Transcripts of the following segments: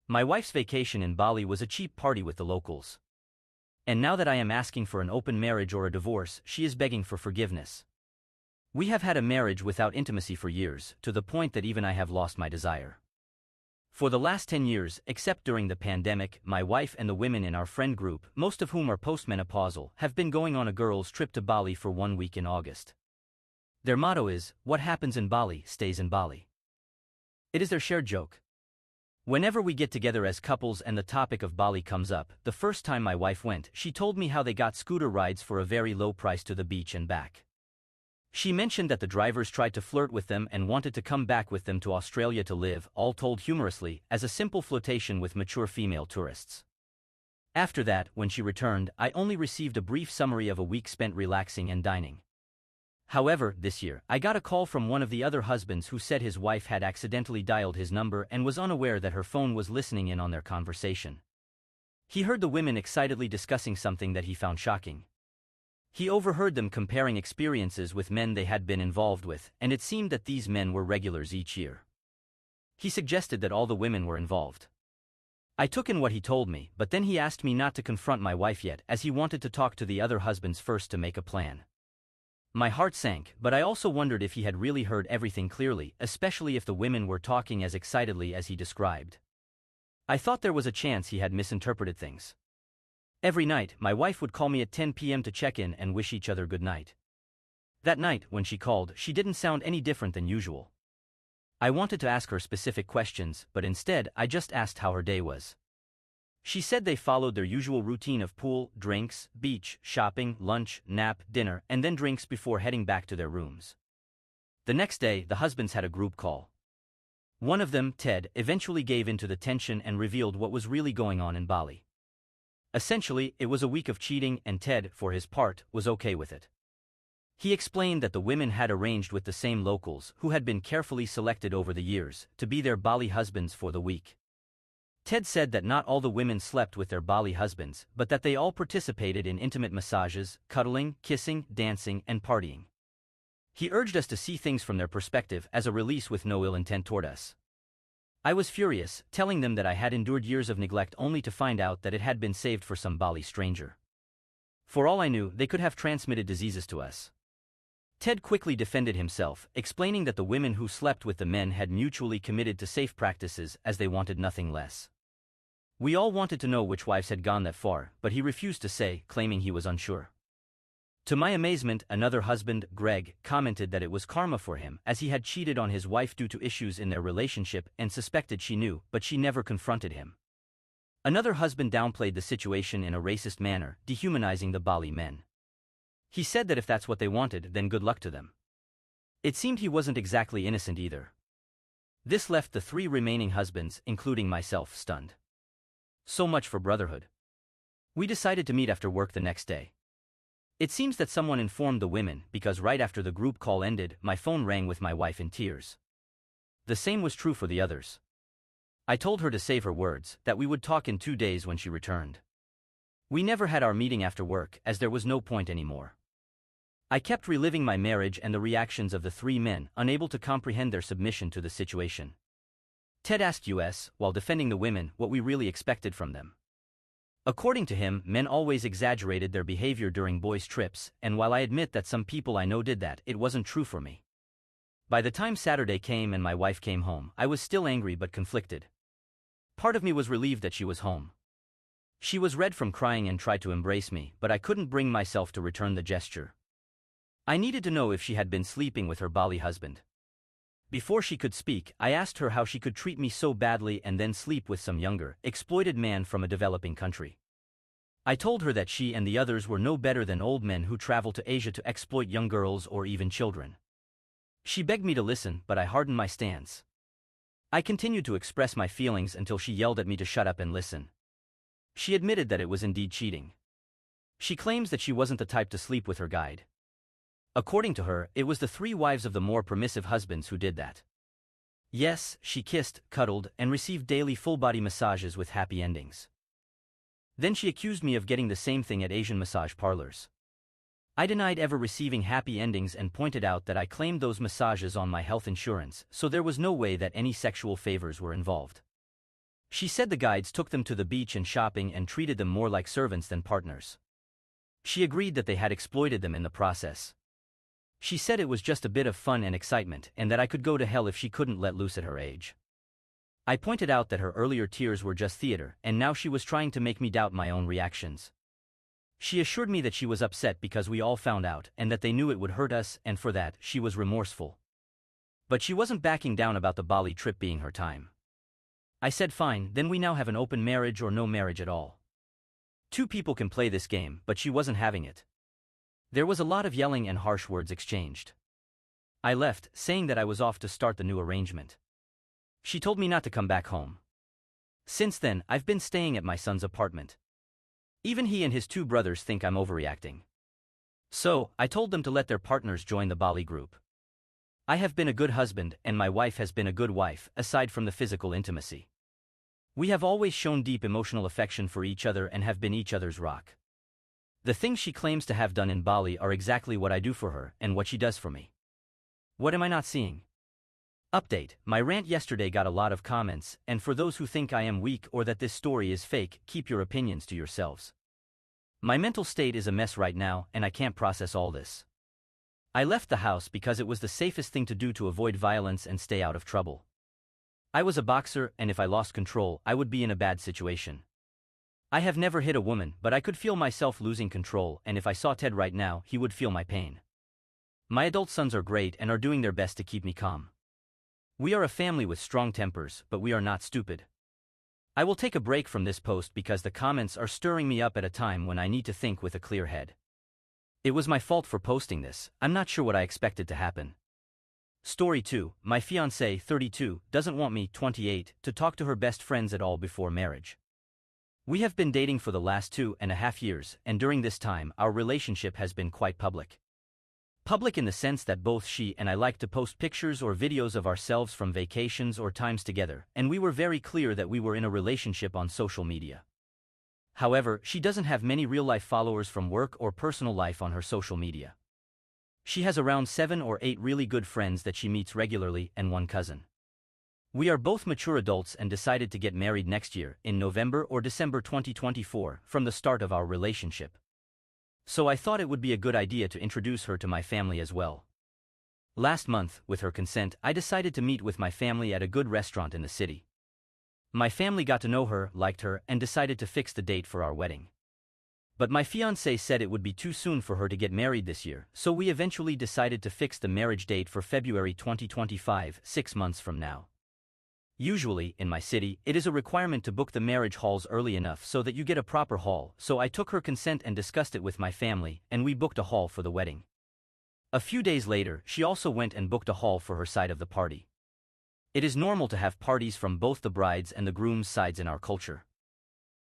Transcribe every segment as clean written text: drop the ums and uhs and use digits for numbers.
My wife's vacation in Bali was a cheap party with the locals. And now that I am asking for an open marriage or a divorce, she is begging for forgiveness. We have had a marriage without intimacy for years, to the point that even I have lost my desire. For the last 10 years, except during the pandemic, my wife and the women in our friend group, most of whom are postmenopausal, have been going on a girls' trip to Bali for 1 week in August. Their motto is, "What happens in Bali, stays in Bali." It is their shared joke. Whenever we get together as couples and the topic of Bali comes up, the first time my wife went, she told me how they got scooter rides for a very low price to the beach and back. She mentioned that the drivers tried to flirt with them and wanted to come back with them to Australia to live, all told humorously, as a simple flirtation with mature female tourists. After that, when she returned, I only received a brief summary of a week spent relaxing and dining. However, this year, I got a call from one of the other husbands who said his wife had accidentally dialed his number and was unaware that her phone was listening in on their conversation. He heard the women excitedly discussing something that he found shocking. He overheard them comparing experiences with men they had been involved with, and it seemed that these men were regulars each year. He suggested that all the women were involved. I took in what he told me, but then he asked me not to confront my wife yet, as he wanted to talk to the other husbands first to make a plan. My heart sank, but I also wondered if he had really heard everything clearly, especially if the women were talking as excitedly as he described. I thought there was a chance he had misinterpreted things. Every night, my wife would call me at 10 p.m. to check in and wish each other good night. That night, when she called, she didn't sound any different than usual. I wanted to ask her specific questions, but instead, I just asked how her day was. She said they followed their usual routine of pool, drinks, beach, shopping, lunch, nap, dinner, and then drinks before heading back to their rooms. The next day, the husbands had a group call. One of them, Ted, eventually gave in to the tension and revealed what was really going on in Bali. Essentially, it was a week of cheating, and Ted, for his part, was okay with it. He explained that the women had arranged with the same locals, who had been carefully selected over the years, to be their Bali husbands for the week. Ted said that not all the women slept with their Bali husbands, but that they all participated in intimate massages, cuddling, kissing, dancing, and partying. He urged us to see things from their perspective as a release with no ill intent toward us. I was furious, telling them that I had endured years of neglect only to find out that it had been saved for some Bali stranger. For all I knew, they could have transmitted diseases to us. Ted quickly defended himself, explaining that the women who slept with the men had mutually committed to safe practices as they wanted nothing less. We all wanted to know which wives had gone that far, but he refused to say, claiming he was unsure. To my amazement, another husband, Greg, commented that it was karma for him, as he had cheated on his wife due to issues in their relationship and suspected she knew, but she never confronted him. Another husband downplayed the situation in a racist manner, dehumanizing the Bali men. He said that if that's what they wanted, then good luck to them. It seemed he wasn't exactly innocent either. This left the 3 remaining husbands, including myself, stunned. So much for brotherhood. We decided to meet after work the next day. It seems that someone informed the women, because right after the group call ended, my phone rang with my wife in tears. The same was true for the others. I told her to save her words, that we would talk in 2 days when she returned. We never had our meeting after work, as there was no point anymore. I kept reliving my marriage and the reactions of the 3 men, unable to comprehend their submission to the situation. Ted asked us, while defending the women, what we really expected from them. According to him, men always exaggerated their behavior during boys' trips, and while I admit that some people I know did that, it wasn't true for me. By the time Saturday came and my wife came home, I was still angry but conflicted. Part of me was relieved that she was home. She was red from crying and tried to embrace me, but I couldn't bring myself to return the gesture. I needed to know if she had been sleeping with her Bali husband. Before she could speak, I asked her how she could treat me so badly and then sleep with some younger, exploited man from a developing country. I told her that she and the others were no better than old men who travel to Asia to exploit young girls or even children. She begged me to listen, but I hardened my stance. I continued to express my feelings until she yelled at me to shut up and listen. She admitted that it was indeed cheating. She claims that she wasn't the type to sleep with her guide. According to her, it was the 3 wives of the more permissive husbands who did that. Yes, she kissed, cuddled, and received daily full-body massages with happy endings. Then she accused me of getting the same thing at Asian massage parlors. I denied ever receiving happy endings and pointed out that I claimed those massages on my health insurance, so there was no way that any sexual favors were involved. She said the guides took them to the beach and shopping and treated them more like servants than partners. She agreed that they had exploited them in the process. She said it was just a bit of fun and excitement and that I could go to hell if she couldn't let loose at her age. I pointed out that her earlier tears were just theater and now she was trying to make me doubt my own reactions. She assured me that she was upset because we all found out and that they knew it would hurt us, and for that, she was remorseful. But she wasn't backing down about the Bali trip being her time. I said fine, then we now have an open marriage or no marriage at all. Two people can play this game, but she wasn't having it. There was a lot of yelling and harsh words exchanged. I left, saying that I was off to start the new arrangement. She told me not to come back home. Since then, I've been staying at my son's apartment. Even he and his two brothers think I'm overreacting. So, I told them to let their partners join the Bali group. I have been a good husband and my wife has been a good wife, aside from the physical intimacy. We have always shown deep emotional affection for each other and have been each other's rock. The things she claims to have done in Bali are exactly what I do for her and what she does for me. What am I not seeing? Update: my rant yesterday got a lot of comments, and for those who think I am weak or that this story is fake, keep your opinions to yourselves. My mental state is a mess right now and I can't process all this. I left the house because it was the safest thing to do to avoid violence and stay out of trouble. I was a boxer and if I lost control, I would be in a bad situation. I have never hit a woman, but I could feel myself losing control, and if I saw Ted right now, he would feel my pain. My adult sons are great and are doing their best to keep me calm. We are a family with strong tempers, but we are not stupid. I will take a break from this post because the comments are stirring me up at a time when I need to think with a clear head. It was my fault for posting this, I'm not sure what I expected to happen. Story 2, my fiancée, 32, doesn't want me, 28, to talk to her best friends at all before marriage. We have been dating for the last 2.5 years, and during this time our relationship has been quite public. Public in the sense that both she and I like to post pictures or videos of ourselves from vacations or times together, and we were very clear that we were in a relationship on social media. However, she doesn't have many real-life followers from work or personal life on her social media. She has around 7 or 8 really good friends that she meets regularly and one cousin. We are both mature adults and decided to get married next year, in November or December 2024, from the start of our relationship. So I thought it would be a good idea to introduce her to my family as well. Last month, with her consent, I decided to meet with my family at a good restaurant in the city. My family got to know her, liked her, and decided to fix the date for our wedding. But my fiancé said it would be too soon for her to get married this year, so we eventually decided to fix the marriage date for February 2025, 6 months from now. Usually, in my city, it is a requirement to book the marriage halls early enough so that you get a proper hall, so I took her consent and discussed it with my family, and we booked a hall for the wedding. A few days later, she also went and booked a hall for her side of the party. It is normal to have parties from both the bride's and the groom's sides in our culture.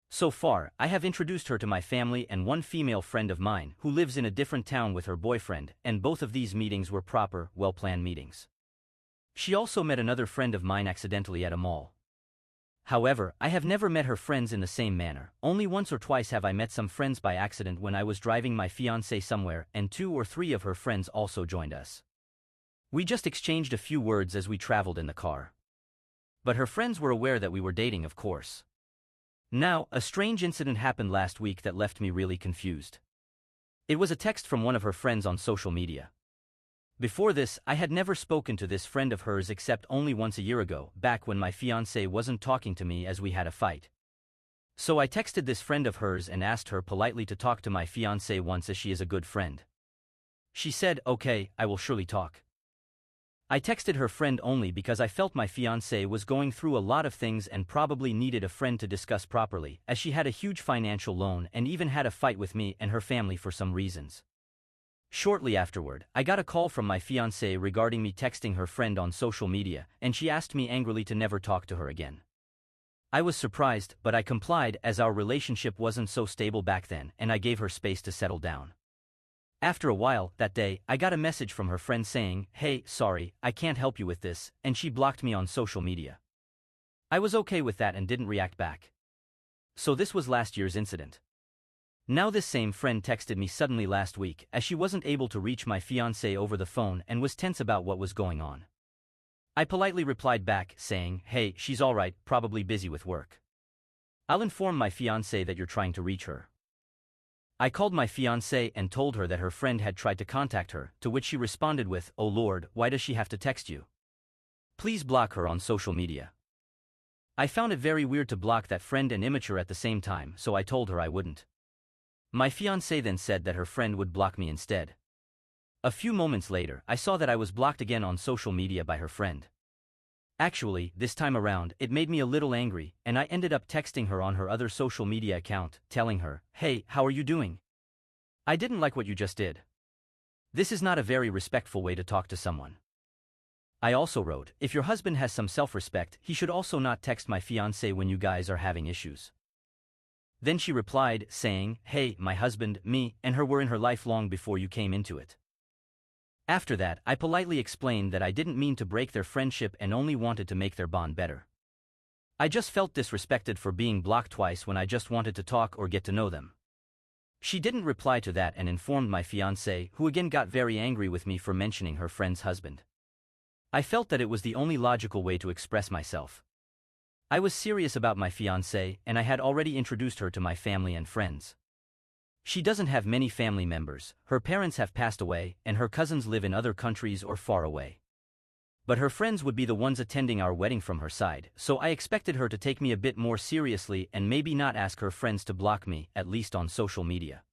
So far, I have introduced her to my family and one female friend of mine who lives in a different town with her boyfriend, and both of these meetings were proper, well-planned meetings. She also met another friend of mine accidentally at a mall. However, I have never met her friends in the same manner. Only once or twice have I met some friends by accident when I was driving my fiancé somewhere, and 2 or 3 of her friends also joined us. We just exchanged a few words as we traveled in the car. But her friends were aware that we were dating, of course. Now, a strange incident happened last week that left me really confused. It was a text from one of her friends on social media. Before this, I had never spoken to this friend of hers except only once a year ago, back when my fiancé wasn't talking to me as we had a fight. So I texted this friend of hers and asked her politely to talk to my fiancé once as she is a good friend. She said, "Okay, I will surely talk." I texted her friend only because I felt my fiancé was going through a lot of things and probably needed a friend to discuss properly, as she had a huge financial loan and even had a fight with me and her family for some reasons. Shortly afterward, I got a call from my fiancée regarding me texting her friend on social media, and she asked me angrily to never talk to her again. I was surprised, but I complied as our relationship wasn't so stable back then, and I gave her space to settle down. After a while, that day, I got a message from her friend saying, "Hey, sorry, I can't help you with this," and she blocked me on social media. I was okay with that and didn't react back. So this was last year's incident. Now this same friend texted me suddenly last week as she wasn't able to reach my fiancé over the phone and was tense about what was going on. I politely replied back, saying, "Hey, she's alright, probably busy with work. I'll inform my fiancé that you're trying to reach her." I called my fiancée and told her that her friend had tried to contact her, to which she responded with, "Oh Lord, why does she have to text you? Please block her on social media." I found it very weird to block that friend and immature at the same time, so I told her I wouldn't. My fiancée then said that her friend would block me instead. A few moments later, I saw that I was blocked again on social media by her friend. Actually, this time around, it made me a little angry, and I ended up texting her on her other social media account, telling her, "Hey, how are you doing? I didn't like what you just did. This is not a very respectful way to talk to someone." I also wrote, "If your husband has some self-respect, he should also not text my fiancé when you guys are having issues." Then she replied, saying, "Hey, my husband, me, and her were in her life long before you came into it." After that, I politely explained that I didn't mean to break their friendship and only wanted to make their bond better. I just felt disrespected for being blocked twice when I just wanted to talk or get to know them. She didn't reply to that and informed my fiancé, who again got very angry with me for mentioning her friend's husband. I felt that it was the only logical way to express myself. I was serious about my fiancé, and I had already introduced her to my family and friends. She doesn't have many family members, her parents have passed away, and her cousins live in other countries or far away. But her friends would be the ones attending our wedding from her side, so I expected her to take me a bit more seriously and maybe not ask her friends to block me, at least on social media.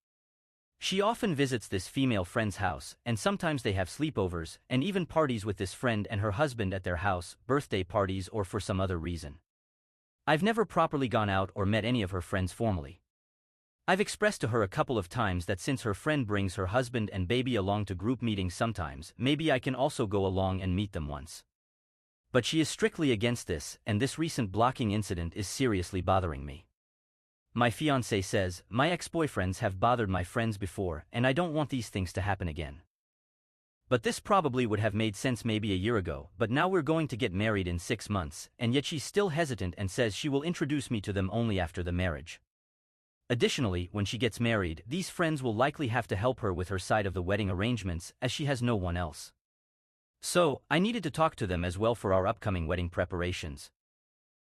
She often visits this female friend's house, and sometimes they have sleepovers, and even parties with this friend and her husband at their house, birthday parties or for some other reason. I've never properly gone out or met any of her friends formally. I've expressed to her a couple of times that since her friend brings her husband and baby along to group meetings sometimes, maybe I can also go along and meet them once. But she is strictly against this, and this recent blocking incident is seriously bothering me. My fiancé says, "My ex-boyfriends have bothered my friends before, and I don't want these things to happen again." But this probably would have made sense maybe a year ago, but now we're going to get married in 6 months, and yet she's still hesitant and says she will introduce me to them only after the marriage. Additionally, when she gets married, these friends will likely have to help her with her side of the wedding arrangements, as she has no one else. So, I needed to talk to them as well for our upcoming wedding preparations.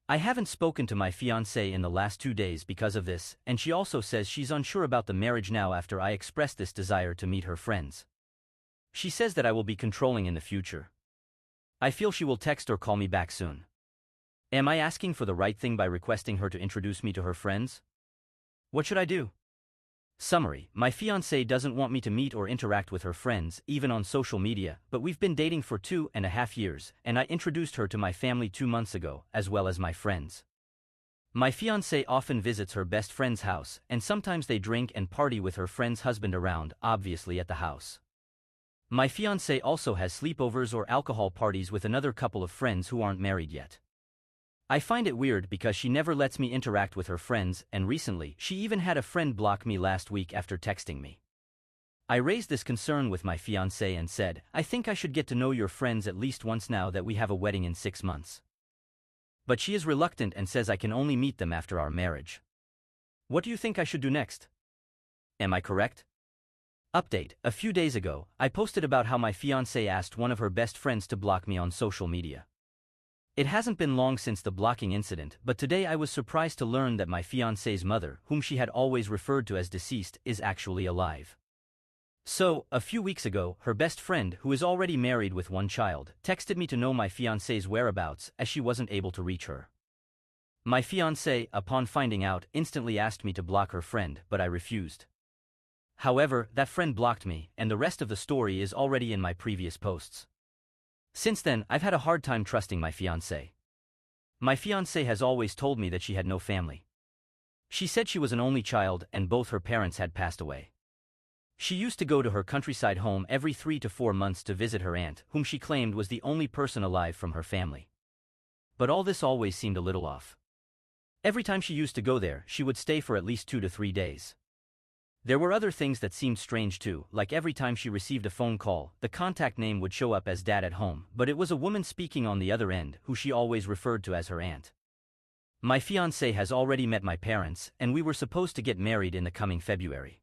I haven't spoken to my fiancé in the last 2 days because of this, and she also says she's unsure about the marriage now after I expressed this desire to meet her friends. She says that I will be controlling in the future. I feel she will text or call me back soon. Am I asking for the right thing by requesting her to introduce me to her friends? What should I do? Summary: my fiancé doesn't want me to meet or interact with her friends, even on social media, but we've been dating for 2.5 years, and I introduced her to my family 2 months ago, as well as my friends. My fiancé often visits her best friend's house, and sometimes they drink and party with her friend's husband around, obviously at the house. My fiancé also has sleepovers or alcohol parties with another couple of friends who aren't married yet. I find it weird because she never lets me interact with her friends, and recently, she even had a friend block me last week after texting me. I raised this concern with my fiancé and said, "I think I should get to know your friends at least once now that we have a wedding in 6 months." But she is reluctant and says I can only meet them after our marriage. What do you think I should do next? Am I correct? Update: a few days ago, I posted about how my fiancé asked one of her best friends to block me on social media. It hasn't been long since the blocking incident, but today I was surprised to learn that my fiancé's mother, whom she had always referred to as deceased, is actually alive. So, a few weeks ago, her best friend, who is already married with 1 child, texted me to know my fiancé's whereabouts, as she wasn't able to reach her. My fiancé, upon finding out, instantly asked me to block her friend, but I refused. However, that friend blocked me, and the rest of the story is already in my previous posts. Since then, I've had a hard time trusting my fiancé. My fiancé has always told me that she had no family. She said she was an only child and both her parents had passed away. She used to go to her countryside home every 3 to 4 months to visit her aunt, whom she claimed was the only person alive from her family. But all this always seemed a little off. Every time she used to go there, she would stay for at least 2 to 3 days. There were other things that seemed strange too, like every time she received a phone call, the contact name would show up as Dad at home, but it was a woman speaking on the other end, who she always referred to as her aunt. My fiancé has already met my parents, and we were supposed to get married in the coming February.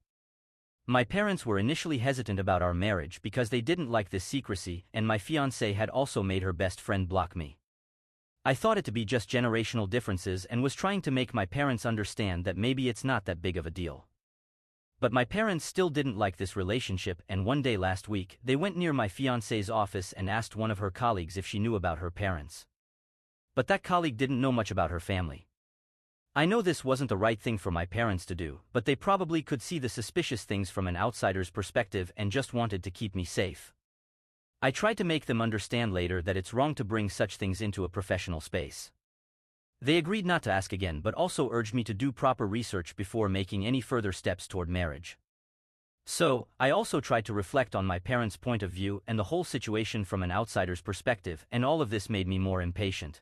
My parents were initially hesitant about our marriage because they didn't like this secrecy, and my fiancée had also made her best friend block me. I thought it to be just generational differences and was trying to make my parents understand that maybe it's not that big of a deal. But my parents still didn't like this relationship, and one day last week, they went near my fiancée's office and asked one of her colleagues if she knew about her parents. But that colleague didn't know much about her family. I know this wasn't the right thing for my parents to do, but they probably could see the suspicious things from an outsider's perspective and just wanted to keep me safe. I tried to make them understand later that it's wrong to bring such things into a professional space. They agreed not to ask again, but also urged me to do proper research before making any further steps toward marriage. So, I also tried to reflect on my parents' point of view and the whole situation from an outsider's perspective, and all of this made me more impatient.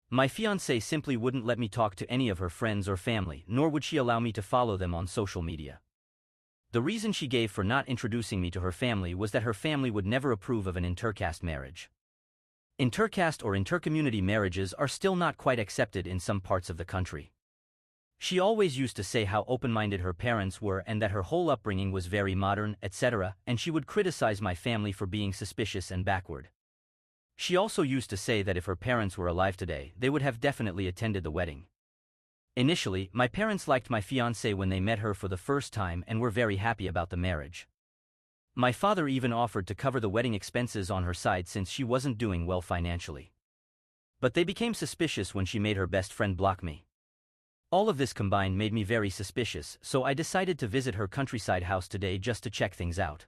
My fiancée simply wouldn't let me talk to any of her friends or family, nor would she allow me to follow them on social media. The reason she gave for not introducing me to her family was that her family would never approve of an intercaste marriage. Intercaste or intercommunity marriages are still not quite accepted in some parts of the country. She always used to say how open-minded her parents were and that her whole upbringing was very modern, etc., and she would criticize my family for being suspicious and backward. She also used to say that if her parents were alive today, they would have definitely attended the wedding. Initially, my parents liked my fiancée when they met her for the first time and were very happy about the marriage. My father even offered to cover the wedding expenses on her side since she wasn't doing well financially. But they became suspicious when she made her best friend block me. All of this combined made me very suspicious, so I decided to visit her countryside house today just to check things out.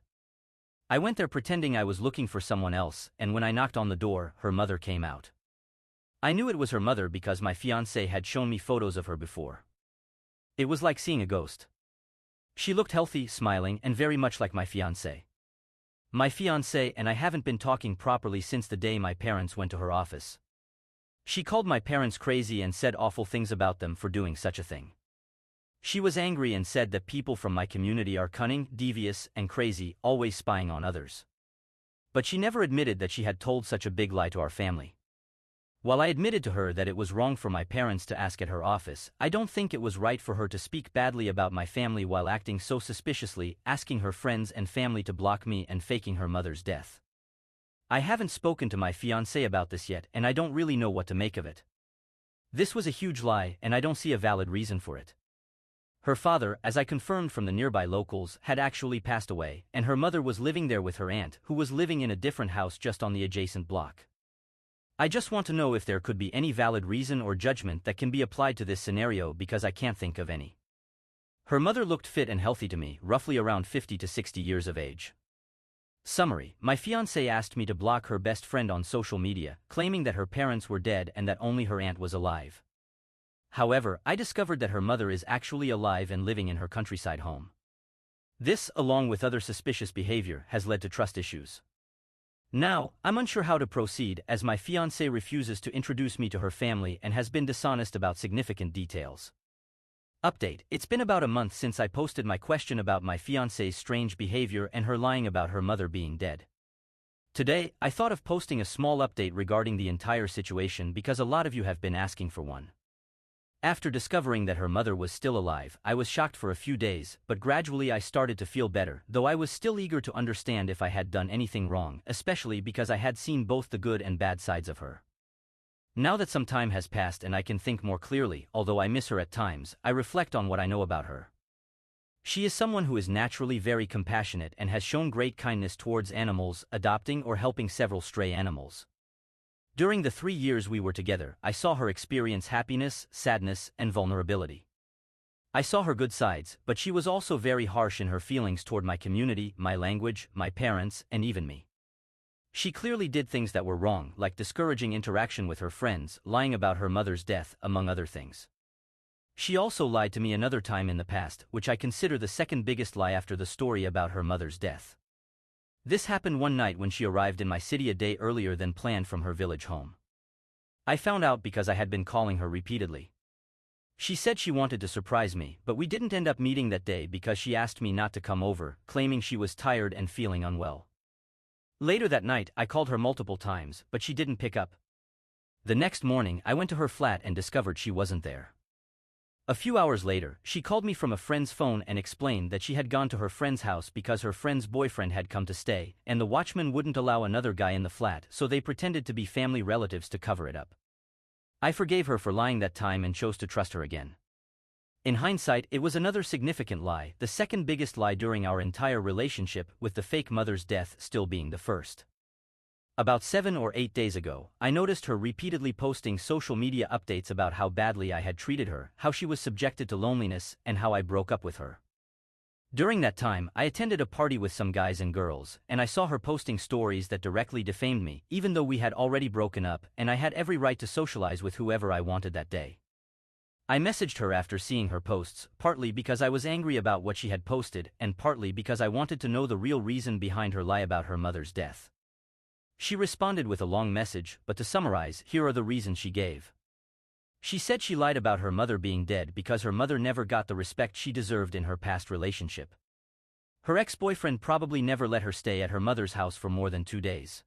I went there pretending I was looking for someone else, and when I knocked on the door, her mother came out. I knew it was her mother because my fiancé had shown me photos of her before. It was like seeing a ghost. She looked healthy, smiling, and very much like my fiancé. My fiancé and I haven't been talking properly since the day my parents went to her office. She called my parents crazy and said awful things about them for doing such a thing. She was angry and said that people from my community are cunning, devious, and crazy, always spying on others. But she never admitted that she had told such a big lie to our family. While I admitted to her that it was wrong for my parents to ask at her office, I don't think it was right for her to speak badly about my family while acting so suspiciously, asking her friends and family to block me and faking her mother's death. I haven't spoken to my fiancé about this yet, and I don't really know what to make of it. This was a huge lie, and I don't see a valid reason for it. Her father, as I confirmed from the nearby locals, had actually passed away, and her mother was living there with her aunt, who was living in a different house just on the adjacent block. I just want to know if there could be any valid reason or judgment that can be applied to this scenario because I can't think of any. Her mother looked fit and healthy to me, roughly around 50 to 60 years of age. Summary: my fiancé asked me to block her best friend on social media, claiming that her parents were dead and that only her aunt was alive. However, I discovered that her mother is actually alive and living in her countryside home. This, along with other suspicious behavior, has led to trust issues. Now, I'm unsure how to proceed as my fiancé refuses to introduce me to her family and has been dishonest about significant details. Update: it's been about a month since I posted my question about my fiancé's strange behavior and her lying about her mother being dead. Today, I thought of posting a small update regarding the entire situation because a lot of you have been asking for one. After discovering that her mother was still alive, I was shocked for a few days, but gradually I started to feel better, though I was still eager to understand if I had done anything wrong, especially because I had seen both the good and bad sides of her. Now that some time has passed and I can think more clearly, although I miss her at times, I reflect on what I know about her. She is someone who is naturally very compassionate and has shown great kindness towards animals, adopting or helping several stray animals. During the 3 years we were together, I saw her experience happiness, sadness, and vulnerability. I saw her good sides, but she was also very harsh in her feelings toward my community, my language, my parents, and even me. She clearly did things that were wrong, like discouraging interaction with her friends, lying about her mother's death, among other things. She also lied to me another time in the past, which I consider the second biggest lie after the story about her mother's death. This happened one night when she arrived in my city a day earlier than planned from her village home. I found out because I had been calling her repeatedly. She said she wanted to surprise me, but we didn't end up meeting that day because she asked me not to come over, claiming she was tired and feeling unwell. Later that night, I called her multiple times, but she didn't pick up. The next morning, I went to her flat and discovered she wasn't there. A few hours later, she called me from a friend's phone and explained that she had gone to her friend's house because her friend's boyfriend had come to stay, and the watchman wouldn't allow another guy in the flat, so they pretended to be family relatives to cover it up. I forgave her for lying that time and chose to trust her again. In hindsight, it was another significant lie, the second biggest lie during our entire relationship, with the fake mother's death still being the first. About 7 or 8 days ago, I noticed her repeatedly posting social media updates about how badly I had treated her, how she was subjected to loneliness, and how I broke up with her. During that time, I attended a party with some guys and girls, and I saw her posting stories that directly defamed me, even though we had already broken up, and I had every right to socialize with whoever I wanted that day. I messaged her after seeing her posts, partly because I was angry about what she had posted, and partly because I wanted to know the real reason behind her lie about her mother's death. She responded with a long message, but to summarize, here are the reasons she gave. She said she lied about her mother being dead because her mother never got the respect she deserved in her past relationship. Her ex-boyfriend probably never let her stay at her mother's house for more than 2 days.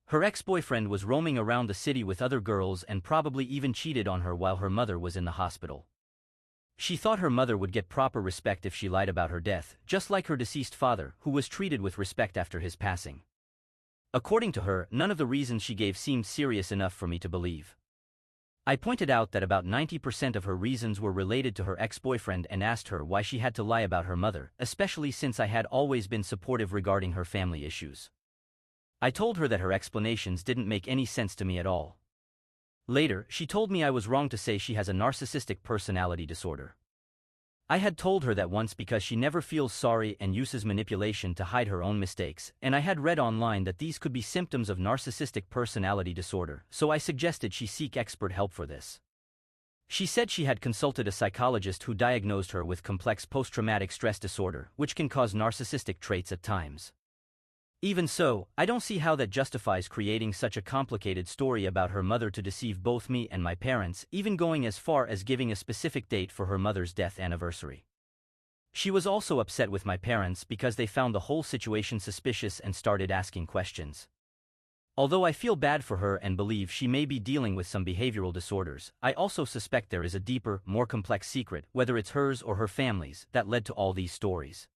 Her ex-boyfriend was roaming around the city with other girls and probably even cheated on her while her mother was in the hospital. She thought her mother would get proper respect if she lied about her death, just like her deceased father, who was treated with respect after his passing. According to her, none of the reasons she gave seemed serious enough for me to believe. I pointed out that about 90% of her reasons were related to her ex-boyfriend and asked her why she had to lie about her mother, especially since I had always been supportive regarding her family issues. I told her that her explanations didn't make any sense to me at all. Later, she told me I was wrong to say she has a narcissistic personality disorder. I had told her that once because she never feels sorry and uses manipulation to hide her own mistakes, and I had read online that these could be symptoms of narcissistic personality disorder, so I suggested she seek expert help for this. She said she had consulted a psychologist who diagnosed her with complex post-traumatic stress disorder, which can cause narcissistic traits at times. Even so, I don't see how that justifies creating such a complicated story about her mother to deceive both me and my parents, even going as far as giving a specific date for her mother's death anniversary. She was also upset with my parents because they found the whole situation suspicious and started asking questions. Although I feel bad for her and believe she may be dealing with some behavioral disorders, I also suspect there is a deeper, more complex secret, whether it's hers or her family's, that led to all these stories.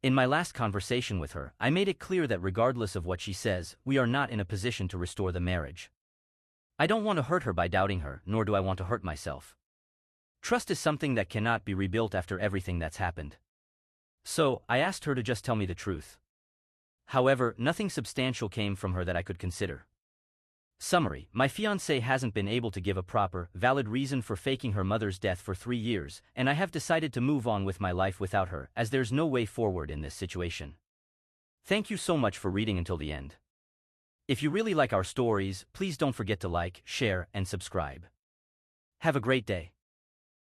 In my last conversation with her, I made it clear that regardless of what she says, we are not in a position to restore the marriage. I don't want to hurt her by doubting her, nor do I want to hurt myself. Trust is something that cannot be rebuilt after everything that's happened. So, I asked her to just tell me the truth. However, nothing substantial came from her that I could consider. Summary: my fiancée hasn't been able to give a proper, valid reason for faking her mother's death for 3 years, and I have decided to move on with my life without her, as there's no way forward in this situation. Thank you so much for reading until the end. If you really like our stories, please don't forget to like, share, and subscribe. Have a great day.